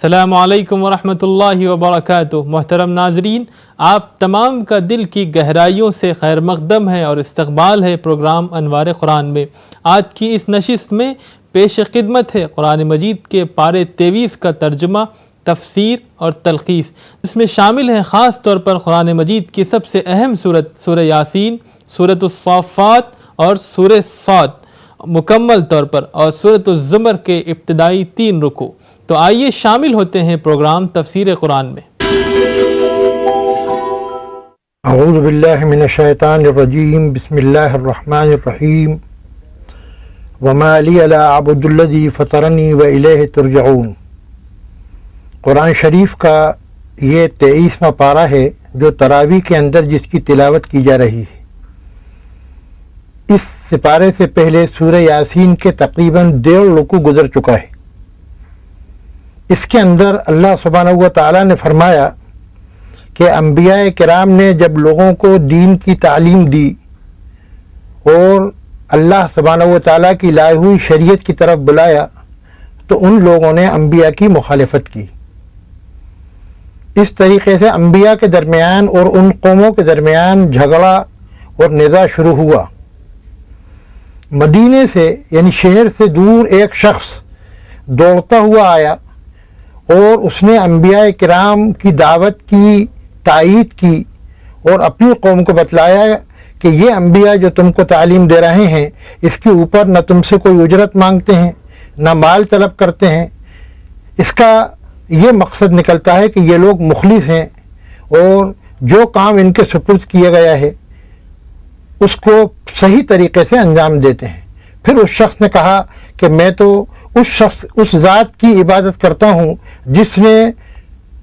السلام علیکم ورحمۃ اللہ وبرکاتہ۔ محترم ناظرین، آپ تمام کا دل کی گہرائیوں سے خیر مقدم ہے اور استقبال ہے پروگرام انوار قرآن میں۔ آج کی اس نشست میں پیش خدمت ہے قرآن مجید کے پارے 23 کا ترجمہ، تفسیر اور تلخیص، اس میں شامل ہیں خاص طور پر قرآن مجید کی سب سے اہم سورت سورہ یاسین، سورۃ الصافات اور سورہ صاد مکمل طور پر، اور سورۃ الزمر کے ابتدائی 3 رکوع۔ تو آئیے شامل ہوتے ہیں پروگرام تفسیر قرآن میں۔ اعوذ باللہ من الشیطان الرجیم، بسم اللہ الرحمن الرحیم۔ وما لی لا اعبد الذی فطرنی والیہ ترجعون۔ قرآن شریف کا یہ 23واں پارہ ہے جو تراویح کے اندر جس کی تلاوت کی جا رہی ہے۔ اس سپارے سے پہلے سورہ یاسین کے تقریباً 1.5 رکوع گزر چکا ہے۔ اس کے اندر اللہ سبحانہ و تعالیٰ نے فرمایا کہ انبیاء کرام نے جب لوگوں کو دین کی تعلیم دی اور اللہ سبحانہ و تعالیٰ کی لائی ہوئی شریعت کی طرف بلایا تو ان لوگوں نے انبیاء کی مخالفت کی۔ اس طریقے سے انبیاء کے درمیان اور ان قوموں کے درمیان جھگڑا اور نزاع شروع ہوا۔ مدینے سے یعنی شہر سے دور ایک شخص دوڑتا ہوا آیا اور اس نے انبیاء کرام کی دعوت کی تائید کی اور اپنی قوم کو بتلایا کہ یہ انبیاء جو تم کو تعلیم دے رہے ہیں اس کے اوپر نہ تم سے کوئی اجرت مانگتے ہیں نہ مال طلب کرتے ہیں۔ اس کا یہ مقصد نکلتا ہے کہ یہ لوگ مخلص ہیں اور جو کام ان کے سپرد کیا گیا ہے اس کو صحیح طریقے سے انجام دیتے ہیں۔ پھر اس شخص نے کہا کہ میں تو اس ذات کی عبادت کرتا ہوں جس نے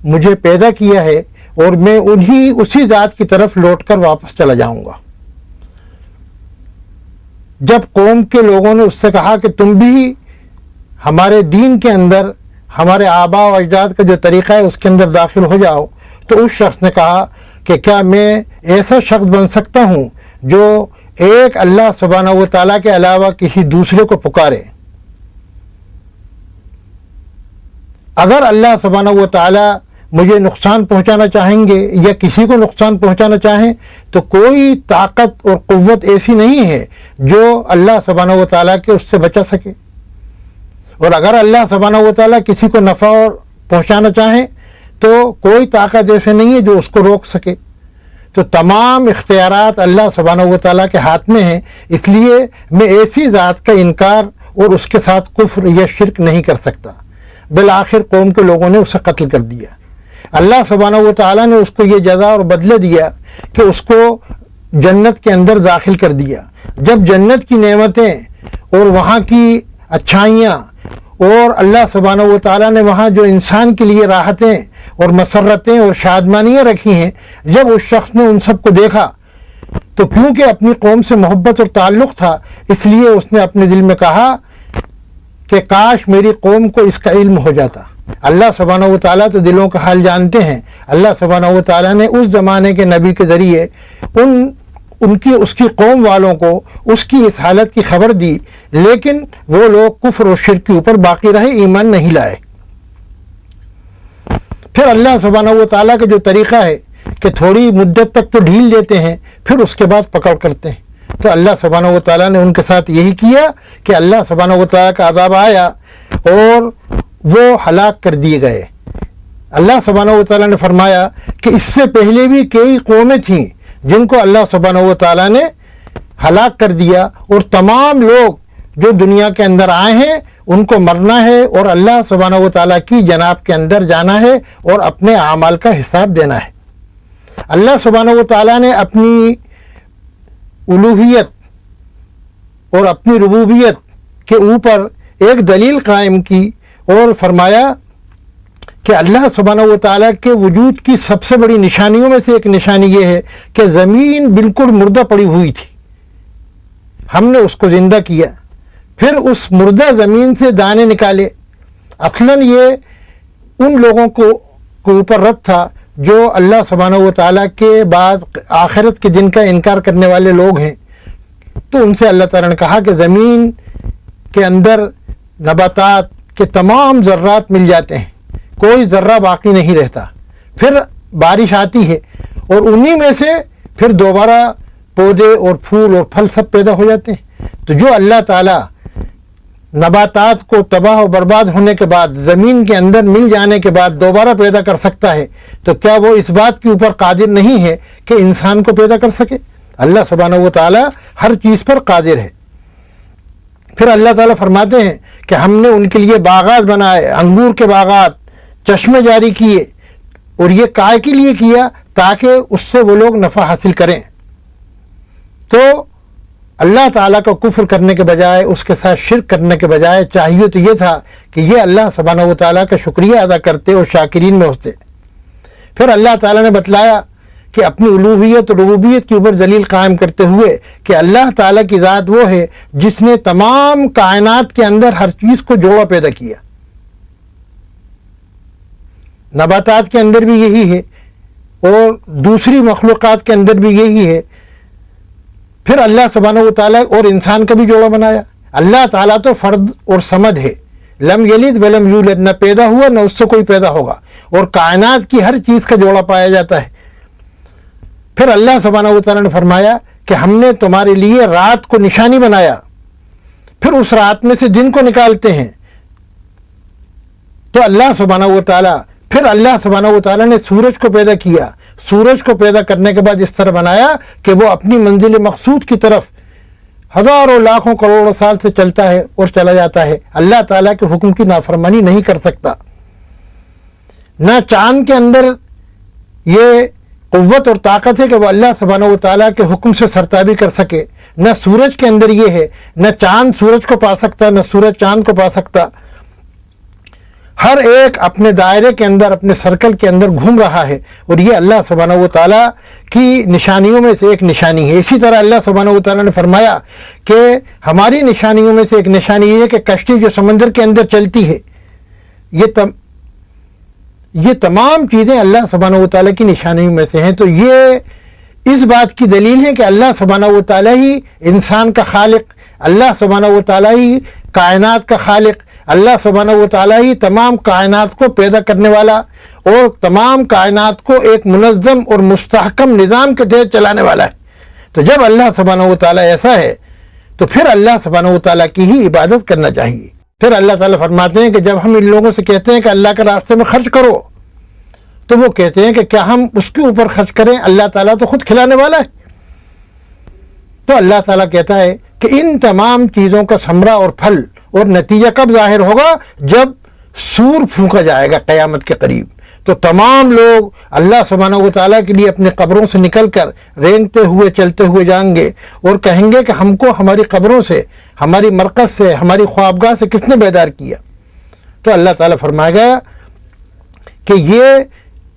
مجھے پیدا کیا ہے اور میں اسی ذات کی طرف لوٹ کر واپس چلا جاؤں گا۔ جب قوم کے لوگوں نے اس سے کہا کہ تم بھی ہمارے دین کے اندر ہمارے آباء و اجداد کا جو طریقہ ہے اس کے اندر داخل ہو جاؤ، تو اس شخص نے کہا کہ کیا میں ایسا شخص بن سکتا ہوں جو ایک اللہ سبحانہ و تعالیٰ کے علاوہ کسی دوسرے کو پکارے؟ اگر اللہ سبحانہ و تعالیٰ مجھے نقصان پہنچانا چاہیں گے یا کسی کو نقصان پہنچانا چاہیں تو کوئی طاقت اور قوت ایسی نہیں ہے جو اللہ سبحانہ و تعالیٰ کے اس سے بچا سکے، اور اگر اللہ سبحانہ و تعالیٰ کسی کو نفع اور پہنچانا چاہیں تو کوئی طاقت ایسے نہیں ہے جو اس کو روک سکے۔ تو تمام اختیارات اللہ سبحانہ و تعالیٰ کے ہاتھ میں ہیں، اس لیے میں ایسی ذات کا انکار اور اس کے ساتھ کفر یا شرک نہیں کر سکتا۔ بالآخر قوم کے لوگوں نے اسے قتل کر دیا۔ اللہ سبحانہ و تعالیٰ نے اس کو یہ جزا اور بدلہ دیا کہ اس کو جنت کے اندر داخل کر دیا۔ جب جنت کی نعمتیں اور وہاں کی اچھائیاں اور اللہ سبحانہ و تعالیٰ نے وہاں جو انسان کے لیے راحتیں اور مسرتیں اور شادمانیاں رکھی ہیں، جب اس شخص نے ان سب کو دیکھا تو کیونکہ اپنی قوم سے محبت اور تعلق تھا اس لیے اس نے اپنے دل میں کہا کہ کاش میری قوم کو اس کا علم ہو جاتا۔ اللہ سبحانہ و تعالیٰ تو دلوں کا حال جانتے ہیں۔ اللہ سبحانہ و تعالیٰ نے اس زمانے کے نبی کے ذریعے اس کی قوم والوں کو اس کی اس حالت کی خبر دی، لیکن وہ لوگ کفر و شرک کے اوپر باقی رہے، ایمان نہیں لائے۔ پھر اللہ سبحانہ و تعالیٰ کا جو طریقہ ہے کہ تھوڑی مدت تک تو ڈھیل دیتے ہیں پھر اس کے بعد پکڑ کرتے ہیں، تو اللہ سبحانہ و تعالیٰ نے ان کے ساتھ یہی کیا کہ اللہ سبحانہ و تعالیٰ کا عذاب آیا اور وہ ہلاک کر دیے گئے۔ اللہ سبحانہ و تعالیٰ نے فرمایا کہ اس سے پہلے بھی کئی قومیں تھیں جن کو اللہ سبحانہ و تعالیٰ نے ہلاک کر دیا، اور تمام لوگ جو دنیا کے اندر آئے ہیں ان کو مرنا ہے اور اللہ سبحانہ و تعالیٰ کی جناب کے اندر جانا ہے اور اپنے اعمال کا حساب دینا ہے۔ اللہ سبحانہ و تعالیٰ نے اپنی الوہیت اور اپنی ربوبیت کے اوپر ایک دلیل قائم کی اور فرمایا کہ اللہ سبحانہ و تعالیٰ کے وجود کی سب سے بڑی نشانیوں میں سے ایک نشانی یہ ہے کہ زمین بالکل مردہ پڑی ہوئی تھی، ہم نے اس کو زندہ کیا، پھر اس مردہ زمین سے دانے نکالے۔ اصلاً یہ ان لوگوں کو اوپر رد تھا جو اللہ سبحانہ و تعالیٰ کے بعد آخرت کے دن کا انکار کرنے والے لوگ ہیں، تو ان سے اللہ تعالیٰ نے کہا کہ زمین کے اندر نباتات کے تمام ذرات مل جاتے ہیں، کوئی ذرہ باقی نہیں رہتا، پھر بارش آتی ہے اور انہی میں سے پھر دوبارہ پودے اور پھول اور پھل سب پیدا ہو جاتے ہیں۔ تو جو اللہ تعالیٰ نباتات کو تباہ و برباد ہونے کے بعد زمین کے اندر مل جانے کے بعد دوبارہ پیدا کر سکتا ہے، تو کیا وہ اس بات کے اوپر قادر نہیں ہے کہ انسان کو پیدا کر سکے؟ اللہ سبحانہ و تعالیٰ ہر چیز پر قادر ہے۔ پھر اللہ تعالیٰ فرماتے ہیں کہ ہم نے ان کے لیے باغات بنائے، انگور کے باغات، چشمے جاری کیے، اور یہ کائے کے لیے کیا تاکہ اس سے وہ لوگ نفع حاصل کریں۔ تو اللہ تعالیٰ کا کفر کرنے کے بجائے، اس کے ساتھ شرک کرنے کے بجائے چاہیے تو یہ تھا کہ یہ اللہ سبحانہ و تعالیٰ کا شکریہ ادا کرتے اور شاکرین میں ہوتے۔ پھر اللہ تعالیٰ نے بتلایا کہ اپنی الوہیت اور ربوبیت کے اوپر دلیل قائم کرتے ہوئے کہ اللہ تعالیٰ کی ذات وہ ہے جس نے تمام کائنات کے اندر ہر چیز کو جوڑا پیدا کیا۔ نباتات کے اندر بھی یہی ہے اور دوسری مخلوقات کے اندر بھی یہی ہے۔ پھر اللہ سبحانہ و تعالیٰ اور انسان کا بھی جوڑا بنایا۔ اللہ تعالیٰ تو فرد اور صمد ہے، لم یلد ولم یولد، نہ پیدا ہوا نہ اس سے کوئی پیدا ہوگا، اور کائنات کی ہر چیز کا جوڑا پایا جاتا ہے۔ پھر اللہ سبحانہ و تعالیٰ نے فرمایا کہ ہم نے تمہارے لیے رات کو نشانی بنایا، پھر اس رات میں سے دن کو نکالتے ہیں۔ تو اللہ سبحانہ و تعالیٰ نے سورج کو پیدا کیا، سورج کو پیدا کرنے کے بعد اس طرح بنایا کہ وہ اپنی منزل مقصود کی طرف ہزاروں لاکھوں کروڑوں سال سے چلتا ہے اور چلا جاتا ہے، اللہ تعالیٰ کے حکم کی نافرمانی نہیں کر سکتا۔ نہ چاند کے اندر یہ قوت اور طاقت ہے کہ وہ اللہ سبحانہ و تعالیٰ کے حکم سے سرتابی کر سکے، نہ سورج کے اندر یہ ہے، نہ چاند سورج کو پا سکتا، نہ سورج چاند کو پا سکتا۔ ہر ایک اپنے دائرے کے اندر، اپنے سرکل کے اندر گھوم رہا ہے، اور یہ اللہ سبحانہ و تعالیٰ کی نشانیوں میں سے ایک نشانی ہے۔ اسی طرح اللہ سبحانہ و تعالیٰ نے فرمایا کہ ہماری نشانیوں میں سے ایک نشانی یہ ہے کہ کشتی جو سمندر کے اندر چلتی ہے، یہ تمام چیزیں اللہ سبحانہ و تعالیٰ کی نشانیوں میں سے ہیں۔ تو یہ اس بات کی دلیل ہے کہ اللہ سبحانہ و تعالیٰ ہی انسان کا خالق، اللہ سبحانہ و تعالیٰ ہی کائنات کا خالق، اللہ سبحانہ و تعالیٰ ہی تمام کائنات کو پیدا کرنے والا اور تمام کائنات کو ایک منظم اور مستحکم نظام کے تحت چلانے والا ہے۔ تو جب اللہ سبحانہ و تعالیٰ ایسا ہے تو پھر اللہ سبحانہ و تعالیٰ کی ہی عبادت کرنا چاہیے۔ پھر اللہ تعالیٰ فرماتے ہیں کہ جب ہم ان لوگوں سے کہتے ہیں کہ اللہ کے راستے میں خرچ کرو، تو وہ کہتے ہیں کہ کیا ہم اس کے اوپر خرچ کریں؟ اللہ تعالیٰ تو خود کھلانے والا ہے۔ تو اللہ تعالیٰ کہتا ہے کہ ان تمام چیزوں کا ثمرہ اور پھل اور نتیجہ کب ظاہر ہوگا؟ جب سور پھونکا جائے گا قیامت کے قریب، تو تمام لوگ اللہ سبحانہ و تعالیٰ کے لیے اپنے قبروں سے نکل کر رینگتے ہوئے چلتے ہوئے جائیں گے اور کہیں گے کہ ہم کو ہماری قبروں سے، ہماری مرکز سے، ہماری خوابگاہ سے کس نے بیدار کیا؟ تو اللہ تعالیٰ فرمائے گا کہ یہ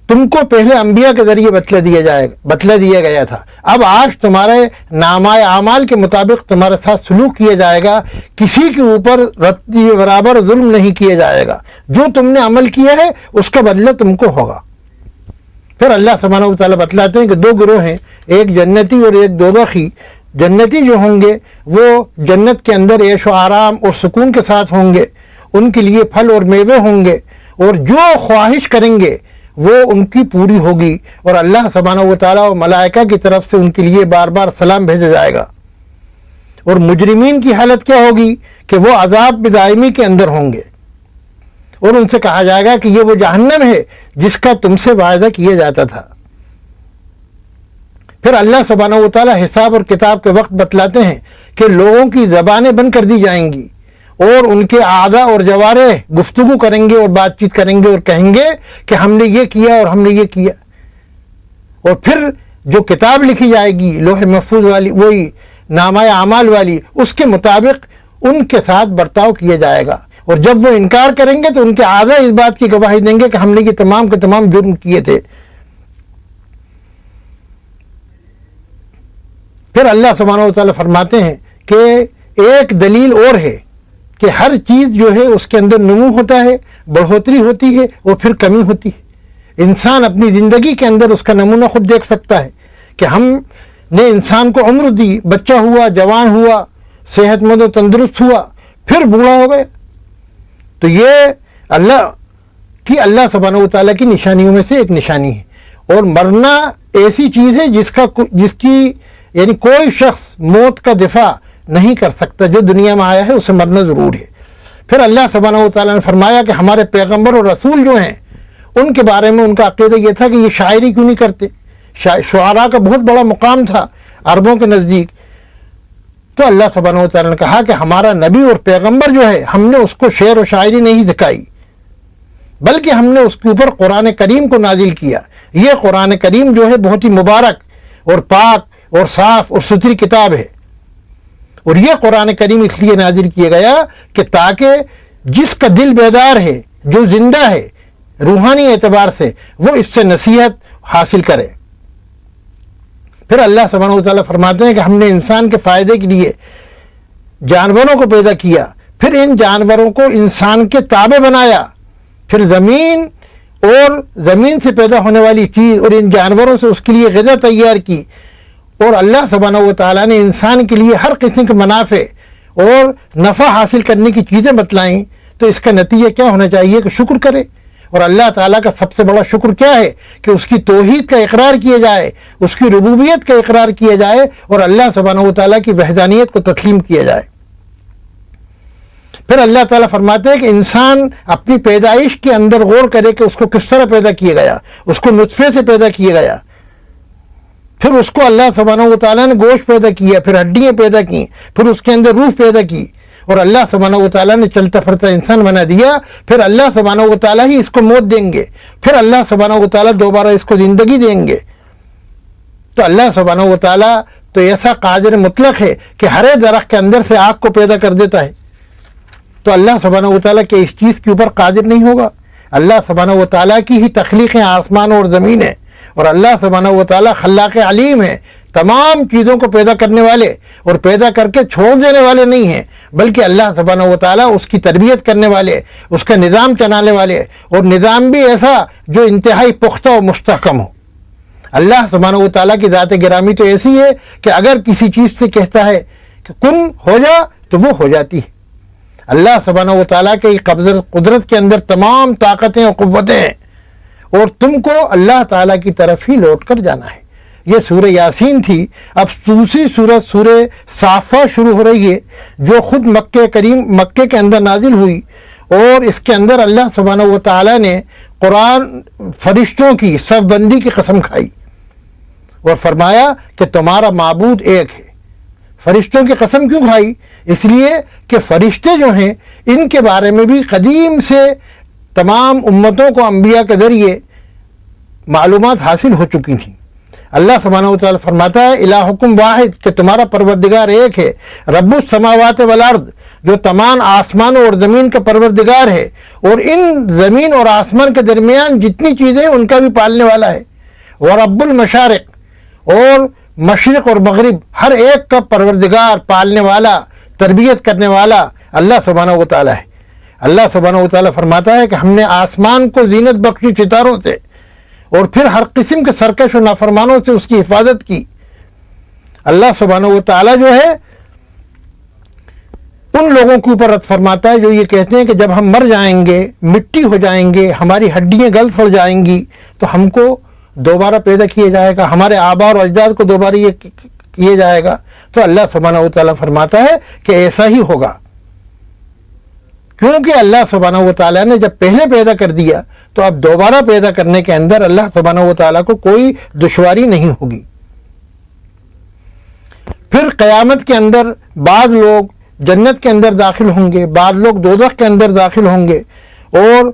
تم کو پہلے انبیاء کے ذریعے بتلا دیا گیا تھا، اب آج تمہارے نامہ اعمال کے مطابق تمہارے ساتھ سلوک کیا جائے گا، کسی کے اوپر رتی برابر ظلم نہیں کیا جائے گا، جو تم نے عمل کیا ہے اس کا بدلہ تم کو ہوگا۔ پھر اللہ سبحانہ و تعالیٰ بتلاتے ہیں کہ دو گروہ ہیں، ایک جنتی اور ایک دوزخی۔ جنتی جو ہوں گے وہ جنت کے اندر عیش و آرام اور سکون کے ساتھ ہوں گے، ان کے لیے پھل اور میوے ہوں گے، اور جو خواہش کریں گے وہ ان کی پوری ہوگی، اور اللہ سبحانہ و تعالیٰ و ملائکہ کی طرف سے ان کے لیے بار بار سلام بھیجا جائے گا۔ اور مجرمین کی حالت کیا ہوگی کہ وہ عذاب دائمی کے اندر ہوں گے، اور ان سے کہا جائے گا کہ یہ وہ جہنم ہے جس کا تم سے وعدہ کیا جاتا تھا۔ پھر اللہ سبحانہ و تعالیٰ حساب اور کتاب کے وقت بتلاتے ہیں کہ لوگوں کی زبانیں بند کر دی جائیں گی، اور ان کے اعضاء اور جوارح گفتگو کریں گے اور بات چیت کریں گے اور کہیں گے کہ ہم نے یہ کیا اور ہم نے یہ کیا۔ اور پھر جو کتاب لکھی جائے گی لوح محفوظ والی، وہی نامہ اعمال والی، اس کے مطابق ان کے ساتھ برتاؤ کیا جائے گا، اور جب وہ انکار کریں گے تو ان کے اعضاء اس بات کی گواہی دیں گے کہ ہم نے یہ تمام کے تمام جرم کیے تھے۔ پھر اللہ سبحانہ و تعالیٰ فرماتے ہیں کہ ایک دلیل اور ہے کہ ہر چیز جو ہے اس کے اندر نمو ہوتا ہے، بڑھوتری ہوتی ہے اور پھر کمی ہوتی ہے۔ انسان اپنی زندگی کے اندر اس کا نمونہ خود دیکھ سکتا ہے کہ ہم نے انسان کو عمر دی، بچہ ہوا، جوان ہوا، صحت مند و تندرست ہوا، پھر بوڑھا ہو گیا۔ تو یہ اللہ کہ اللہ سبحانہ و تعالیٰ کی نشانیوں میں سے ایک نشانی ہے، اور مرنا ایسی چیز ہے جس کی یعنی کوئی شخص موت کا دفاع نہیں کر سکتا، جو دنیا میں آیا ہے اسے مرنا ضرور ہے۔ پھر اللہ سبحانہ و تعالیٰ نے فرمایا کہ ہمارے پیغمبر اور رسول جو ہیں ان کے بارے میں ان کا عقیدہ یہ تھا کہ یہ شاعری کیوں نہیں کرتے، شعراء کا بہت بڑا مقام تھا عربوں کے نزدیک۔ تو اللہ سبحانہ و تعالیٰ نے کہا کہ ہمارا نبی اور پیغمبر جو ہے ہم نے اس کو شعر و شاعری نہیں سکھائی، بلکہ ہم نے اس کے اوپر قرآن کریم کو نازل کیا۔ یہ قرآن کریم جو ہے بہت ہی مبارک اور پاک اور صاف اور ستھری کتاب ہے، اور یہ قرآن کریم اس لیے نازل کیا گیا کہ تاکہ جس کا دل بیدار ہے، جو زندہ ہے روحانی اعتبار سے، وہ اس سے نصیحت حاصل کرے۔ پھر اللہ سبحانہ و تعالیٰ فرماتے ہیں کہ ہم نے انسان کے فائدے کے لیے جانوروں کو پیدا کیا، پھر ان جانوروں کو انسان کے تابع بنایا، پھر زمین اور زمین سے پیدا ہونے والی چیز اور ان جانوروں سے اس کے لیے غذا تیار کی، اور اللہ سبحانہ و تعالیٰ نے انسان کے لیے ہر قسم کے منافع اور نفع حاصل کرنے کی چیزیں بتلائیں۔ تو اس کا نتیجہ کیا ہونا چاہیے کہ شکر کرے، اور اللہ تعالیٰ کا سب سے بڑا شکر کیا ہے کہ اس کی توحید کا اقرار کیا جائے، اس کی ربوبیت کا اقرار کیا جائے، اور اللہ سبحانہ و تعالیٰ کی وحدانیت کو تسلیم کیا جائے۔ پھر اللہ تعالیٰ فرماتے ہیں کہ انسان اپنی پیدائش کے اندر غور کرے کہ اس کو کس طرح پیدا کیا گیا، اس کو نطفے سے پیدا کیا گیا، پھر اس کو اللہ سبحانہ و تعالیٰ نے گوشت پیدا کیا، پھر ہڈیاں پیدا کی، پھر اس کے اندر روح پیدا کی، اور اللہ سبحانہ و تعالیٰ نے چلتا پھرتا انسان بنا دیا۔ پھر اللہ سبحانہ و تعالیٰ ہی اس کو موت دیں گے، پھر اللہ سبحانہ و تعالیٰ دوبارہ اس کو زندگی دیں گے۔ تو اللہ سبحانہ و تعالیٰ تو ایسا قادر مطلق ہے کہ ہر درخت کے اندر سے آگ کو پیدا کر دیتا ہے، تو اللہ سبحانہ و تعالیٰ کہ اس چیز کے اوپر قادر نہیں ہوگا؟ اللہ سبحانہ و تعالیٰ کی ہی تخلیقیں آسمان اور زمین ہے، اور اللہ سبحانہ و تعالیٰ خلاق علیم ہے، تمام چیزوں کو پیدا کرنے والے اور پیدا کر کے چھوڑ دینے والے نہیں ہیں، بلکہ اللہ سبحانہ و تعالیٰ اس کی تربیت کرنے والے، اس کا نظام چلانے والے، اور نظام بھی ایسا جو انتہائی پختہ و مستحکم ہو۔ اللہ سبحانہ و تعالیٰ کی ذات گرامی تو ایسی ہے کہ اگر کسی چیز سے کہتا ہے کہ کن ہو جا تو وہ ہو جاتی ہے۔ اللہ سبحانہ و تعالیٰ کے قدرت کے اندر تمام طاقتیں اور قوتیں ہیں، اور تم کو اللہ تعالیٰ کی طرف ہی لوٹ کر جانا ہے۔ یہ سورہ یاسین تھی۔ اب دوسری سورت سورہ صافات شروع ہو رہی ہے، جو خود مکے کے اندر نازل ہوئی، اور اس کے اندر اللہ سبحانہ و تعالیٰ نے قرآن فرشتوں کی صف بندی کی قسم کھائی اور فرمایا کہ تمہارا معبود ایک ہے۔ فرشتوں کی قسم کیوں کھائی؟ اس لیے کہ فرشتے جو ہیں ان کے بارے میں بھی قدیم سے تمام امتوں کو انبیاء کے ذریعے معلومات حاصل ہو چکی تھیں۔ اللہ سبحانہ و تعالیٰ فرماتا ہے الہکم واحد، کہ تمہارا پروردگار ایک ہے، رب السماوات والارض، جو تمام آسمانوں اور زمین کا پروردگار ہے، اور ان زمین اور آسمان کے درمیان جتنی چیزیں ان کا بھی پالنے والا ہے، ورب المشارق، اور مشرق اور مغرب ہر ایک کا پروردگار، پالنے والا، تربیت کرنے والا اللہ سبحانہ و تعالیٰ ہے۔ اللہ سبحانہ و تعالیٰ فرماتا ہے کہ ہم نے آسمان کو زینت بخشی ستاروں سے، اور پھر ہر قسم کے سرکش و نافرمانوں سے اس کی حفاظت کی۔ اللہ سبحانہ و تعالیٰ جو ہے ان لوگوں کے اوپر رد فرماتا ہے جو یہ کہتے ہیں کہ جب ہم مر جائیں گے، مٹی ہو جائیں گے، ہماری ہڈیاں گل سڑ جائیں گی، تو ہم کو دوبارہ پیدا کیا جائے گا، ہمارے آباء اور اجداد کو دوبارہ یہ کیا جائے گا۔ تو اللہ سبحانہ و تعالیٰ فرماتا ہے کہ ایسا ہی ہوگا، کیونکہ اللہ سبحانہ و تعالیٰ نے جب پہلے پیدا کر دیا تو اب دوبارہ پیدا کرنے کے اندر اللہ سبحانہ و تعالیٰ کو کوئی دشواری نہیں ہوگی۔ پھر قیامت کے اندر بعض لوگ جنت کے اندر داخل ہوں گے، بعض لوگ دوزخ کے اندر داخل ہوں گے، اور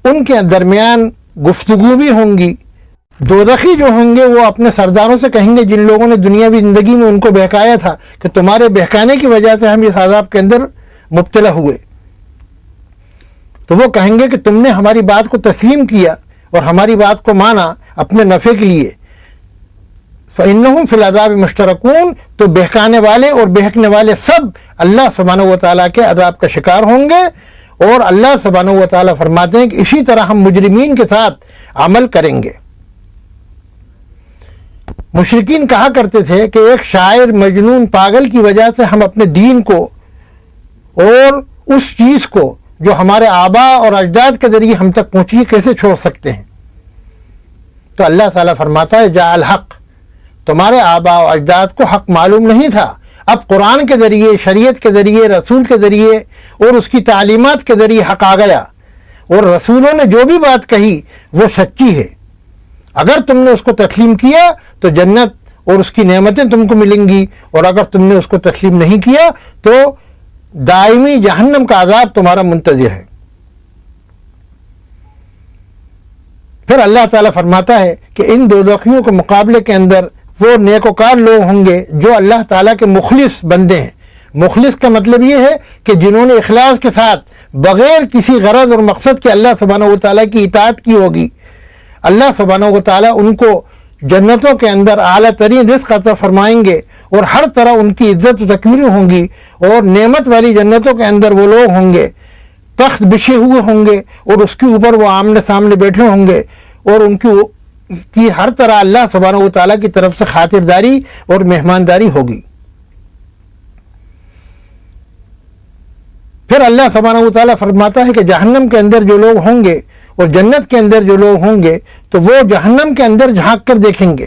ان کے درمیان گفتگو بھی ہوں گی۔ دوزخی جو ہوں گے وہ اپنے سرداروں سے کہیں گے جن لوگوں نے دنیاوی زندگی میں ان کو بہکایا تھا کہ تمہارے بہکانے کی وجہ سے ہم اس عذاب کے اندر مبتلا ہوئے، تو وہ کہیں گے کہ تم نے ہماری بات کو تسلیم کیا اور ہماری بات کو مانا اپنے نفع کے لیے۔ فَإِنَّهُمْ فِي الْعَذَابِ مُشْتَرَكُونَ، تو بہکانے والے اور بہکنے والے سب اللہ سبحانہ و تعالیٰ کے عذاب کا شکار ہوں گے، اور اللہ سبحانہ و تعالیٰ فرماتے ہیں کہ اسی طرح ہم مجرمین کے ساتھ عمل کریں گے۔ مشرکین کہا کرتے تھے کہ ایک شاعر مجنون پاگل کی وجہ سے ہم اپنے دین کو اور اس چیز کو جو ہمارے آباء اور اجداد کے ذریعے ہم تک پہنچی کیسے چھوڑ سکتے ہیں؟ تو اللہ تعالیٰ فرماتا ہے جاء الحق، تمہارے آباء و اجداد کو حق معلوم نہیں تھا، اب قرآن کے ذریعے، شریعت کے ذریعے، رسول کے ذریعے اور اس کی تعلیمات کے ذریعے حق آ گیا، اور رسولوں نے جو بھی بات کہی وہ سچی ہے۔ اگر تم نے اس کو تسلیم کیا تو جنت اور اس کی نعمتیں تم کو ملیں گی، اور اگر تم نے اس کو تسلیم نہیں کیا تو دائمی جہنم کا عذاب تمہارا منتظر ہے۔ پھر اللہ تعالیٰ فرماتا ہے کہ ان دوزخیوں کے مقابلے کے اندر وہ نیکوکار لوگ ہوں گے جو اللہ تعالیٰ کے مخلص بندے ہیں۔ مخلص کا مطلب یہ ہے کہ جنہوں نے اخلاص کے ساتھ بغیر کسی غرض اور مقصد کے اللہ سبحانہ و تعالیٰ کی اطاعت کی ہوگی، اللہ سبحانہ و تعالیٰ ان کو جنتوں کے اندر اعلیٰ ترین رزق عطا فرمائیں گے، اور ہر طرح ان کی عزت و تکریم ہوں گی، اور نعمت والی جنتوں کے اندر وہ لوگ ہوں گے تخت بچھے ہوئے ہوں گے، اور اس کے اوپر وہ آمنے سامنے بیٹھے ہوں گے، اور ان کی ہر طرح اللہ سبحانہ و تعالیٰ کی طرف سے خاطرداری اور مہمانداری ہوگی۔ پھر اللہ سبحانہ و تعالیٰ فرماتا ہے کہ جہنم کے اندر جو لوگ ہوں گے اور جنت کے اندر جو لوگ ہوں گے تو وہ جہنم کے اندر جھانک کر دیکھیں گے۔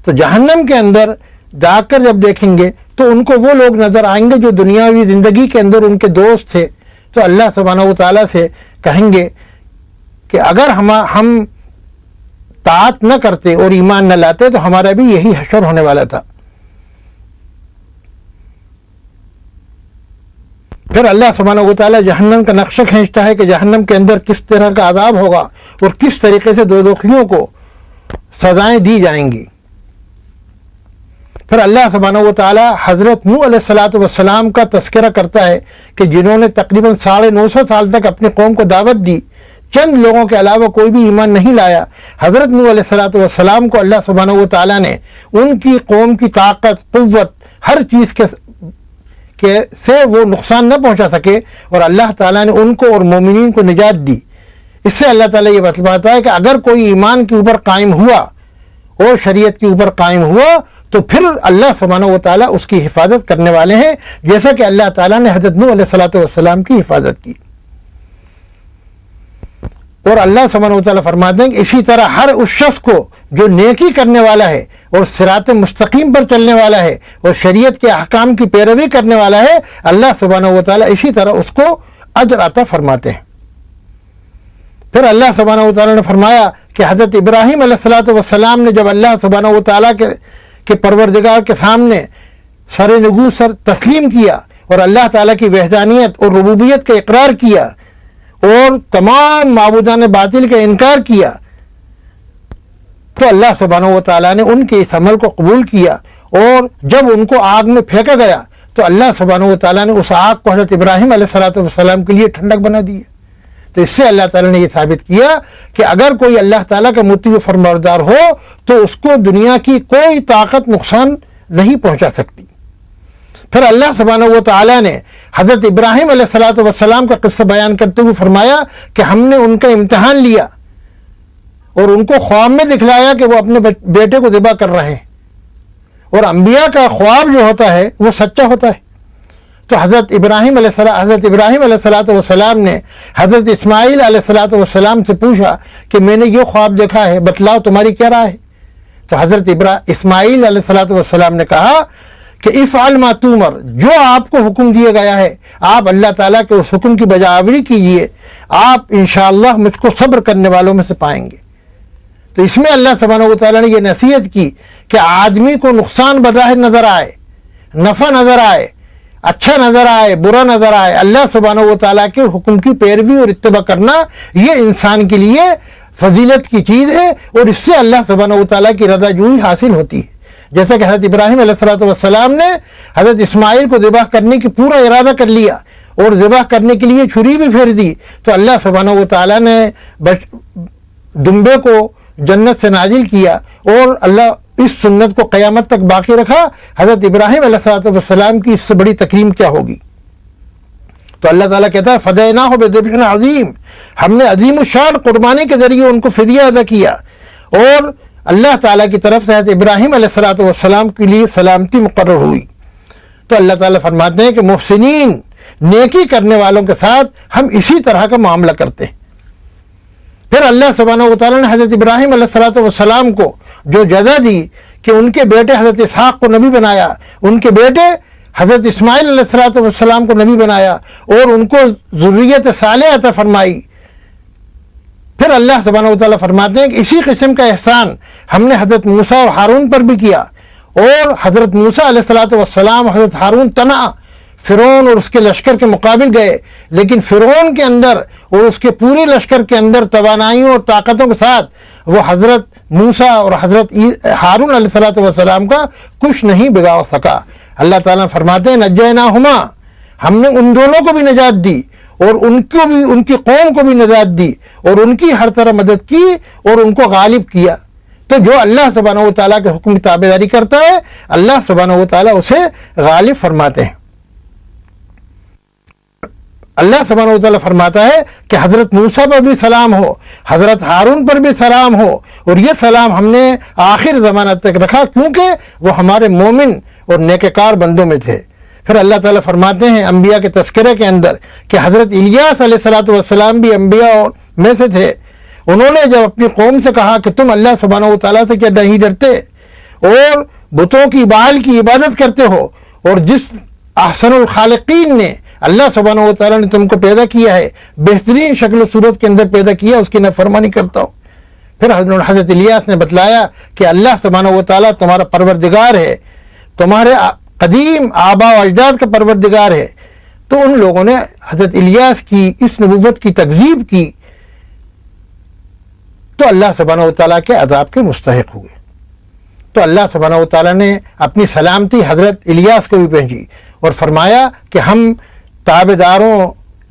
تو جہنم کے اندر جا کر جب دیکھیں گے تو ان کو وہ لوگ نظر آئیں گے جو دنیاوی زندگی کے اندر ان کے دوست تھے۔ تو اللہ سبحانہ و تعالیٰ سے کہیں گے کہ اگر ہم طاعت نہ کرتے اور ایمان نہ لاتے تو ہمارا بھی یہی حشر ہونے والا تھا۔ پھر اللہ سبحانہ و تعالیٰ جہنم کا نقشہ کھینچتا ہے کہ جہنم کے اندر کس طرح کا عذاب ہوگا اور کس طریقے سے دوزخیوں کو سزائیں دی جائیں گی۔ پھر اللہ سبحانہ و تعالیٰ حضرت نوح علیہ السلام کا تذکرہ کرتا ہے کہ جنہوں نے تقریباً 950 سال تک اپنی قوم کو دعوت دی، چند لوگوں کے علاوہ کوئی بھی ایمان نہیں لایا۔ حضرت نوح علیہ السلام کو اللہ سبحانہ و تعالیٰ نے ان کی قوم کی طاقت، قوت، ہر چیز سے وہ نقصان نہ پہنچا سکے، اور اللہ تعالیٰ نے ان کو اور مومنین کو نجات دی۔ اس سے اللہ تعالیٰ یہ بتلاتا ہے کہ اگر کوئی ایمان کے اوپر قائم ہوا اور شریعت کے اوپر قائم ہوا تو پھر اللہ سبحانہ و تعالیٰ اس کی حفاظت کرنے والے ہیں، جیسا کہ اللہ تعالیٰ نے حضرت نوح علیہ السلام کی حفاظت کی۔ اور اللہ سبحانہ و تعالیٰ فرماتے ہیں کہ اسی طرح ہر اس شخص کو جو نیکی کرنے والا ہے اور صراط مستقیم پر چلنے والا ہے اور شریعت کے احکام کی پیروی کرنے والا ہے، اللہ سبحانہ و تعالیٰ اسی طرح اس کو اجر عطا فرماتے ہیں۔ پھر اللہ سبحانہ و تعالیٰ نے فرمایا کہ حضرت ابراہیم علیہ السلام نے جب اللہ سبحانہ و تعالیٰ کے پروردگار کے سامنے سر نگو سر تسلیم کیا اور اللہ تعالیٰ کی وحدانیت اور ربوبیت کا اقرار کیا اور تمام معبودان باطل کا انکار کیا، تو اللہ سبحانہ و تعالیٰ نے ان کے اس عمل کو قبول کیا، اور جب ان کو آگ میں پھینکا گیا تو اللہ سبحانہ و تعالیٰ نے اس آگ کو حضرت ابراہیم علیہ السلام کے لیے ٹھنڈک بنا دی۔ تو اس سے اللہ تعالیٰ نے یہ ثابت کیا کہ اگر کوئی اللہ تعالیٰ کا مطیع و فرمانبردار ہو تو اس کو دنیا کی کوئی طاقت نقصان نہیں پہنچا سکتی۔ پھر اللہ سبحانہ و تعالیٰ نے حضرت ابراہیم علیہ السلام کا قصہ بیان کرتے ہوئے فرمایا کہ ہم نے ان کا امتحان لیا اور ان کو خواب میں دکھلایا کہ وہ اپنے بیٹے کو ذبح کر رہے ہیں، اور انبیاء کا خواب جو ہوتا ہے وہ سچا ہوتا ہے۔ تو حضرت ابراہیم علیہ السلام نے حضرت اسماعیل علیہ السلام سے پوچھا کہ میں نے یہ خواب دیکھا ہے، بتلاؤ تمہاری کیا رائے ہے؟ تو حضرت اسماعیل علیہ السلام نے کہا کہ افعل ما تؤمر، جو آپ کو حکم دیا گیا ہے آپ اللہ تعالیٰ کے اس حکم کی بجاوری کیجئے، آپ انشاءاللہ مجھ کو صبر کرنے والوں میں سے پائیں گے۔ تو اس میں اللہ سبحانہ و تعالیٰ نے یہ نصیحت کی کہ آدمی کو نقصان بظاہر نظر آئے، نفع نظر آئے، اچھا نظر آئے، برا نظر آئے، اللہ سبحانہ و تعالیٰ کے حکم کی پیروی اور اتباع کرنا یہ انسان کے لیے فضیلت کی چیز ہے، اور اس سے اللہ سبحانہ و تعالیٰ کی رضا جوئی حاصل ہوتی ہے۔ جیسا کہ حضرت ابراہیم علیہ السلام نے حضرت اسماعیل کو ذبح کرنے کی پورا ارادہ کر لیا اور ذبح کرنے کے لیے چھری بھی پھیر دی، تو اللہ سبحانہ و تعالیٰ نے دمبے کو جنت سے نازل کیا، اور اللہ اس سنت کو قیامت تک باقی رکھا۔ حضرت ابراہیم علیہ السلام کی اس سے بڑی تکریم کیا ہوگی؟ تو اللہ تعالیٰ کہتا ہے فدیناہ بذبح عظیم، ہم نے عظیم الشان قربانی کے ذریعے ان کو فدیہ ادا کیا، اور اللہ تعالیٰ کی طرف سے حضرت ابراہیم علیہ السلام کے لیے سلامتی مقرر ہوئی۔ تو اللہ تعالیٰ فرماتے ہیں کہ محسنین نیکی کرنے والوں کے ساتھ ہم اسی طرح کا معاملہ کرتے ہیں۔ پھر اللہ سبحانہ و تعالیٰ نے حضرت ابراہیم علیہ السلام کو جو جزا دی کہ ان کے بیٹے حضرت اسحاق کو نبی بنایا، ان کے بیٹے حضرت اسماعیل علیہ السلام کو نبی بنایا اور ان کو ذریت صالحہ عطا فرمائی، پھر اللہ سبحانہ و تعالیٰ فرماتے ہیں کہ اسی قسم کا احسان ہم نے حضرت موسیٰ اور ہارون پر بھی کیا، اور حضرت موسیٰ علیہ السلام حضرت ہارون تنہا فرعون اور اس کے لشکر کے مقابل گئے، لیکن فرعون کے اندر اور اس کے پورے لشکر کے اندر توانائیوں اور طاقتوں کے ساتھ وہ حضرت موسیٰ اور حضرت ہارون علیہ السلام کا کچھ نہیں بگاڑ سکا۔ اللہ تعالیٰ فرماتے ہیں نجیناہما، ہم نے ان دونوں کو بھی نجات دی اور ان کو بھی، ان کی قوم کو بھی نجات دی اور ان کی ہر طرح مدد کی اور ان کو غالب کیا۔ تو جو اللہ سبحانہ و تعالیٰ کے حکم کی تابعداری کرتا ہے اللہ سبحانہ و تعالیٰ اسے غالب فرماتے ہیں۔ اللہ سبحانہ و تعالیٰ فرماتا ہے کہ حضرت موسیٰ پر بھی سلام ہو، حضرت ہارون پر بھی سلام ہو، اور یہ سلام ہم نے آخر زمانہ تک رکھا کیونکہ وہ ہمارے مومن اور نیکوکار بندوں میں تھے۔ پھر اللہ تعالیٰ فرماتے ہیں انبیاء کے تذکرے کے اندر کہ حضرت الیاس علیہ السلام بھی انبیاء میں سے تھے۔ انہوں نے جب اپنی قوم سے کہا کہ تم اللہ سبحانہ و تعالیٰ سے کیا نہیں ڈرتے اور بتوں کی بال کی عبادت کرتے ہو، اور جس احسن الخالقین نے اللہ سبحانہ و تعالیٰ نے تم کو پیدا کیا ہے، بہترین شکل و صورت کے اندر پیدا کیا، اس کی نافرمانی کرتا ہو۔ پھر حضرت الیاس نے بتلایا کہ اللہ سبحانہ و تعالیٰ تمہارا پروردگار ہے، تمہارے قدیم آباء و اجداد کا پروردگار ہے۔ تو ان لوگوں نے حضرت الیاس کی اس نبوت کی تکذیب کی تو اللہ سبحانہ و تعالیٰ کے عذاب کے مستحق ہوئے۔ تو اللہ سبحانہ و تعالیٰ نے اپنی سلامتی حضرت الیاس کو بھی بھیجی اور فرمایا کہ ہم تابعداروں،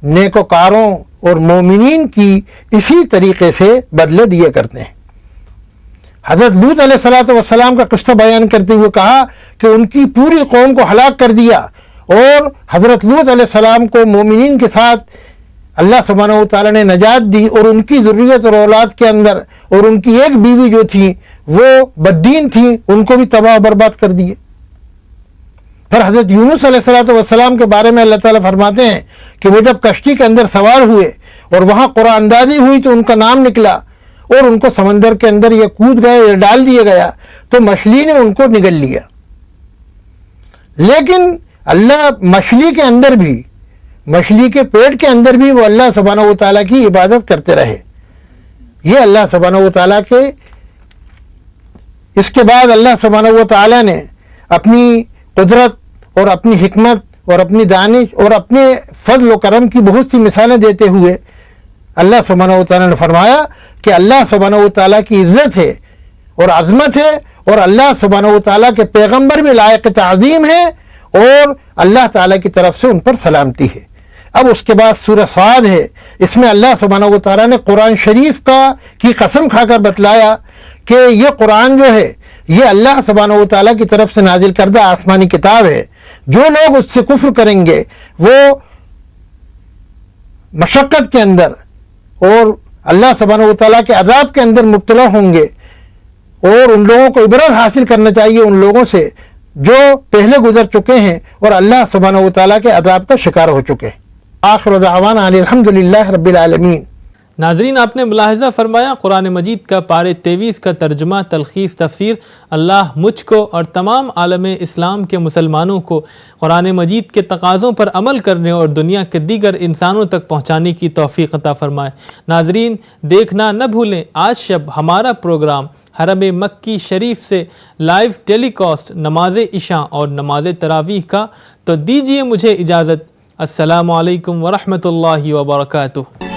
نیکوکاروں اور مومنین کی اسی طریقے سے بدلے دیا کرتے ہیں۔ حضرت لوط علیہ السلام کا قصہ بیان کرتے ہوئے کہا کہ ان کی پوری قوم کو ہلاک کر دیا، اور حضرت لوط علیہ السلام کو مومنین کے ساتھ اللہ سبحانہ و تعالیٰ نے نجات دی، اور ان کی ذریت اور اولاد کے اندر اور ان کی ایک بیوی جو تھی وہ بددین تھی، ان کو بھی تباہ و برباد کر دیے۔ پھر حضرت یونس علیہ السلام کے بارے میں اللہ تعالیٰ فرماتے ہیں کہ وہ جب کشتی کے اندر سوار ہوئے اور وہاں قرآن اندازی ہوئی تو ان کا نام نکلا اور ان کو سمندر کے اندر یہ کود گئے یا ڈال دیا گیا تو مچھلی نے ان کو نگل لیا، لیکن اللہ مچھلی کے اندر بھی، مچھلی کے پیٹ کے اندر بھی وہ اللہ سبحانہ و تعالیٰ کی عبادت کرتے رہے۔ یہ اللہ سبحانہ و تعالیٰ کے، اس کے بعد اللہ سبحانہ و تعالیٰ نے اپنی قدرت اور اپنی حکمت اور اپنی دانش اور اپنے فضل و کرم کی بہت سی مثالیں دیتے ہوئے اللہ سبحانہ و تعالیٰ نے فرمایا کہ اللہ سبحانہ و تعالیٰ کی عزت ہے اور عظمت ہے، اور اللہ سبحانہ و تعالیٰ کے پیغمبر بھی لائق تعظیم ہے، اور اللہ تعالیٰ کی طرف سے ان پر سلامتی ہے۔ اب اس کے بعد سورہ صاد ہے، اس میں اللہ سبحانہ و تعالیٰ نے قرآن شریف کی قسم کھا کر بتلایا کہ یہ قرآن جو ہے یہ اللہ سبحانہ و تعالیٰ کی طرف سے نازل کردہ آسمانی کتاب ہے۔ جو لوگ اس سے کفر کریں گے وہ مشقت کے اندر اور اللہ سبحانہ و تعالیٰ کے عذاب کے اندر مبتلا ہوں گے، اور ان لوگوں کو عبرت حاصل کرنا چاہیے ان لوگوں سے جو پہلے گزر چکے ہیں اور اللہ سبحانہ و تعالیٰ کے عذاب کا شکار ہو چکے ہیں۔ آخر دعوانا ان الحمدللہ رب العالمین۔ ناظرین، آپ نے ملاحظہ فرمایا قرآن مجید کا پارے 23 کا ترجمہ، تلخیص، تفسیر اللہ مجھ کو اور تمام عالم اسلام کے مسلمانوں کو قرآن مجید کے تقاضوں پر عمل کرنے اور دنیا کے دیگر انسانوں تک پہنچانے کی توفیق عطا فرمائے۔ ناظرین، دیکھنا نہ بھولیں آج شب ہمارا پروگرام حرم مکی شریف سے لائیو ٹیلی کاسٹ نماز عشاء اور نماز تراویح کا۔ تو دیجئے مجھے اجازت۔ السلام علیکم ورحمۃ اللہ وبرکاتہ۔